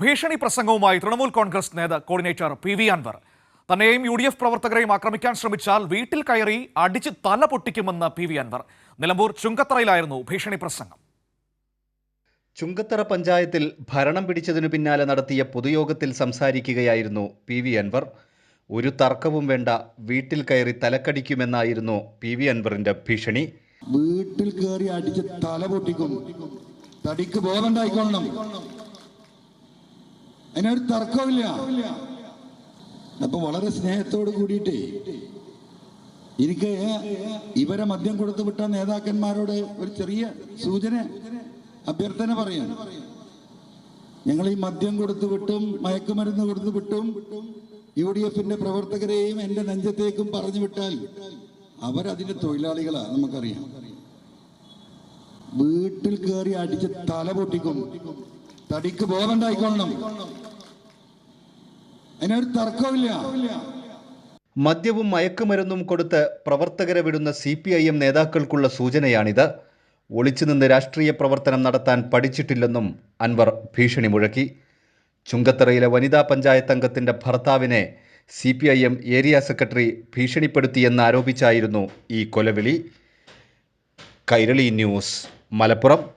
ഭീഷണി പ്രസംഗവുമായി Trinamool Congress coordinator PV Anwar തന്നെയും UDF പ്രവർത്തകരെയും ആക്രമിക്കാൻ ശ്രമിച്ചാൽ വീട്ടിൽ കയറി അടിച്ച് തല പൊട്ടിക്കുമെന്ന് PV അൻവർ. നിലമ്പൂർ ചുങ്കത്തറയിലായിരുന്നു ഭീഷണി പ്രസംഗം. ചുങ്കത്തറ പഞ്ചായത്തിൽ ഭരണം പിടിച്ചതിനു പിന്നാലെ നടത്തിയ പൊതുയോഗത്തിൽ സംസാരിക്കുകയായിരുന്നു PV അൻവർ. ഒരു തർക്കവും വേണ്ട, വീട്ടിൽ കയറി തലക്കടിക്കുമെന്നായിരുന്നു PV അൻവറിന്റെ ഭീഷണി. വീട്ടിൽ കയറി അടിച്ച് തല പൊട്ടിക്കും, തടിക്ക് ബോധമുണ്ടായിക്കൊള്ളണം, അതിനൊരു തർക്കമില്ല. അപ്പൊ വളരെ സ്നേഹത്തോട് കൂടിയിട്ടേ എനിക്ക് ഇവരെ മദ്യം കൊടുത്തു വിട്ട നേതാക്കന്മാരോട് ഒരു ചെറിയ സൂചന, അഭ്യർത്ഥന പറയാം. ഞങ്ങൾ ഈ മദ്യം കൊടുത്തു വിട്ടും മയക്കുമരുന്ന് കൊടുത്തു വിട്ടും UDFന്റെ പ്രവർത്തകരെയും എന്റെ നെഞ്ചത്തേക്കും പറഞ്ഞു വിട്ടാൽ അവരതിന്റെ തൊഴിലാളികളാ, നമുക്കറിയാം. വീട്ടിൽ കയറി അടിച്ച് തല പൊട്ടിക്കും, തടിക്ക് ബോധമുണ്ടായിക്കൊള്ളണം, അതിനൊരു തർക്കമില്ല. മദ്യവും മയക്കുമരുന്നും കൊടുത്ത് പ്രവർത്തകരെ വിടുന്ന CPIM നേതാക്കൾക്കുള്ള സൂചനയാണിത്. ഒളിച്ചുനിന്ന് രാഷ്ട്രീയ പ്രവർത്തനം നടത്താൻ പഠിച്ചിട്ടില്ലെന്നും അൻവർ ഭീഷണി മുഴക്കി. ചുങ്കത്തറയിലെ വനിതാ പഞ്ചായത്ത് അംഗത്തിന്റെ ഭർത്താവിനെ CPIM ഏരിയ സെക്രട്ടറി ഭീഷണിപ്പെടുത്തിയെന്ന് ആരോപിച്ചായിരുന്നു ഈ കൊലവിളി. കൈരളി ന്യൂസ്, മലപ്പുറം.